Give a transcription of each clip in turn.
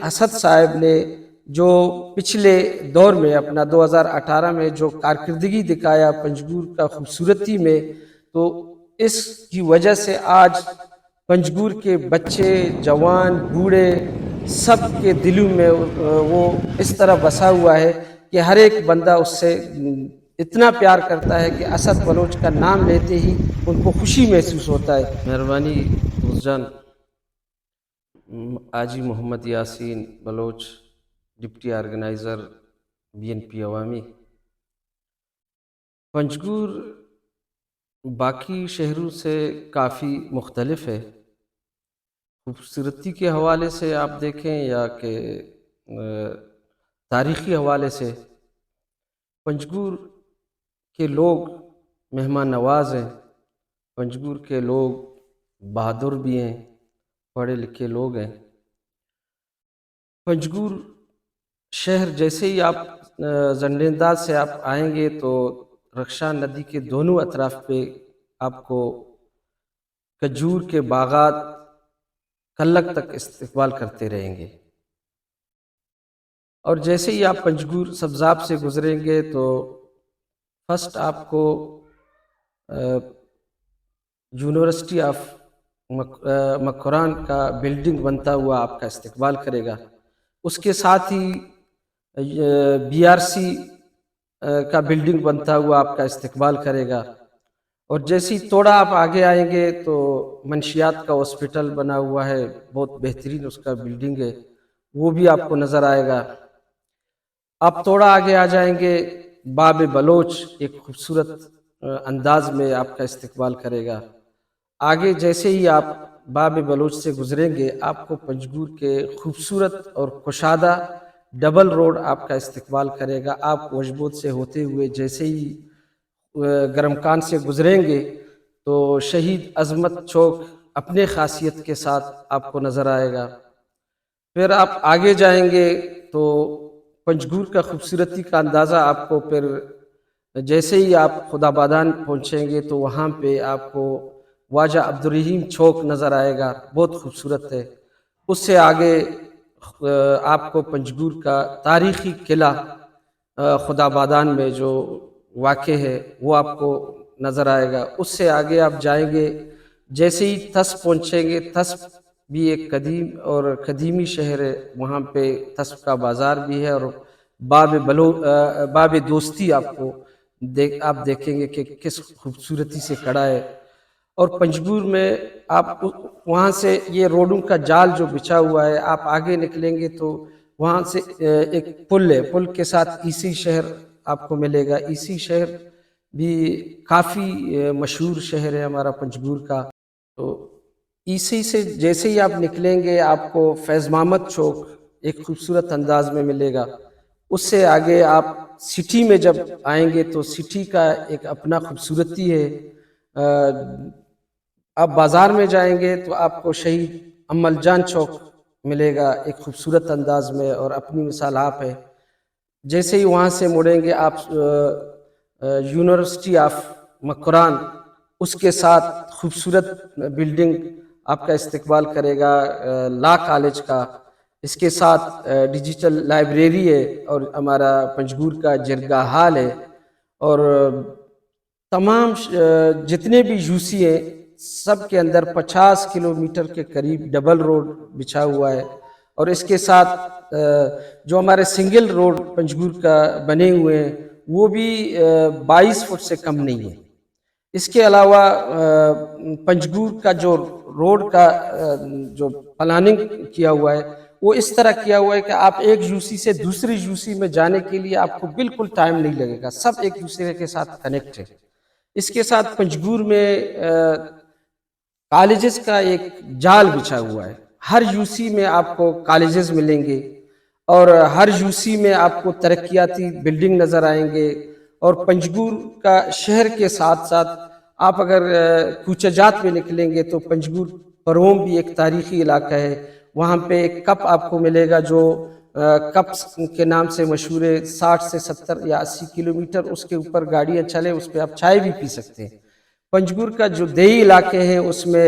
اسد صاحب نے جو پچھلے دور میں اپنا 2018 میں جو کارکردگی دکھایا پنجگور کا خوبصورتی میں، تو اس کی وجہ سے آج پنجگور کے بچے، جوان، بوڑھے سب کے دلوں میں وہ اس طرح بسا ہوا ہے کہ ہر ایک بندہ اس سے اتنا پیار کرتا ہے کہ اسد بلوچ کا نام لیتے ہی ان کو خوشی محسوس ہوتا ہے۔ مہربانی دوست جان، آجی Muhammad Yasin Baloch, deputy organiser BNP عوامی۔ پنجگور باقی شہروں سے کافی مختلف ہے، خوبصورتی کے حوالے سے آپ دیکھیں یا کہ تاریخی حوالے سے۔ پنجگور کے لوگ مہمان نواز ہیں، پنجگور کے لوگ بہادر بھی ہیں، پڑھے لکھے لوگ ہیں۔ پنجگور شہر جیسے ہی آپ زنڈ انداز سے آپ آئیں گے تو رکشا ندی کے دونوں اطراف پہ آپ کو کھجور کے باغات کلک تک استقبال کرتے رہیں گے، اور جیسے ہی آپ پنجگور سبزاب سے گزریں گے تو فرسٹ آپ کو یونیورسٹی آف مکران کا بلڈنگ بنتا ہوا آپ کا استقبال کرے گا۔ اس کے ساتھ ہی BRC کا بلڈنگ بنتا ہوا آپ کا استقبال کرے گا، اور جیسی تھوڑا آپ آگے آئیں گے تو منشیات کا ہاسپٹل بنا ہوا ہے، بہت بہترین اس کا بلڈنگ ہے، وہ بھی آپ کو نظر آئے گا۔ آپ تھوڑا آگے آ جائیں گے، باب بلوچ ایک خوبصورت انداز میں آپ کا استقبال کرے گا۔ آگے جیسے ہی آپ باب بلوچ سے گزریں گے، آپ کو پنجگور کے خوبصورت اور کشادہ ڈبل روڈ آپ کا استقبال کرے گا۔ آپ وشبود سے ہوتے ہوئے جیسے ہی گرمکان سے گزریں گے تو شہید عظمت چوک اپنے خاصیت کے ساتھ آپ کو نظر آئے گا۔ پھر آپ آگے جائیں گے تو پنجگور کا خوبصورتی کا اندازہ آپ کو پھر جیسے ہی آپ خدابادان پہنچیں گے تو وہاں پہ آپ کو واجہ عبدالرحیم چوک نظر آئے گا، بہت خوبصورت ہے۔ اس سے آگے آپ کو پنجگور کا تاریخی قلعہ خدابادان میں جو واقع ہے وہ آپ کو نظر آئے گا۔ اس سے آگے آپ جائیں گے، جیسے ہی تھس پہنچیں گے، تھس بھی ایک قدیم اور قدیمی شہر ہے، وہاں پہ تھس کا بازار بھی ہے، اور باب دوستی آپ کو آپ دیکھیں گے کہ کس خوبصورتی سے کھڑا ہے۔ اور پنجگور میں آپ وہاں سے یہ روڈوں کا جال جو بچھا ہوا ہے، آپ آگے نکلیں گے تو وہاں سے ایک پل ہے، پل کے ساتھ عیسی شہر آپ کو ملے گا۔ عیسی شہر بھی کافی مشہور شہر ہے ہمارا پنجگور کا۔ تو عیسی سے جیسے ہی آپ نکلیں گے، آپ کو فیض محمد چوک ایک خوبصورت انداز میں ملے گا۔ اس سے آگے آپ سٹی میں جب آئیں گے تو سٹی کا ایک اپنا خوبصورتی ہے۔ آپ بازار میں جائیں گے تو آپ کو شہید امل جان چوک ملے گا ایک خوبصورت انداز میں، اور اپنی مثال آپ ہے۔ جیسے ہی وہاں سے مڑیں گے آپ یونیورسٹی آف مکران، اس کے ساتھ خوبصورت بلڈنگ آپ کا استقبال کرے گا لا کالج کا۔ اس کے ساتھ ڈیجیٹل لائبریری ہے، اور ہمارا پنجگور کا جرگہ ہال ہے، اور تمام جتنے بھی UC ہیں سب کے اندر 50 کلومیٹر کے قریب ڈبل روڈ بچھا ہوا ہے، اور اس کے ساتھ جو ہمارے سنگل روڈ پنجگور کا بنے ہوئے ہیں وہ بھی 22 فٹ سے کم نہیں ہے۔ اس کے علاوہ پنجگور کا جو روڈ کا جو پلاننگ کیا ہوا ہے وہ اس طرح کیا ہوا ہے کہ آپ ایک UC سے دوسری UC میں جانے کے لیے آپ کو بالکل ٹائم نہیں لگے گا، سب ایک دوسرے کے ساتھ کنیکٹ ہے۔ اس کے ساتھ پنجگور میں کالجز کا ایک جال بچھا ہوا ہے، ہر UC میں آپ کو کالجز ملیں گے، اور ہر UC میں آپ کو ترقیاتی بلڈنگ نظر آئیں گے۔ اور پنجگور کا شہر کے ساتھ ساتھ آپ اگر کوچہ جات میں نکلیں گے تو پنجگور پروم بھی ایک تاریخی علاقہ ہے، وہاں پہ ایک کپ آپ کو ملے گا جو کپس کے نام سے مشہور ہے۔ 60 سے 70 یا 80 کلومیٹر اس کے اوپر گاڑیاں چلیں، اس پہ آپ چائے بھی پی سکتے ہیں۔ پنجگور کا جو دیہی علاقے ہیں اس میں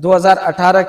2018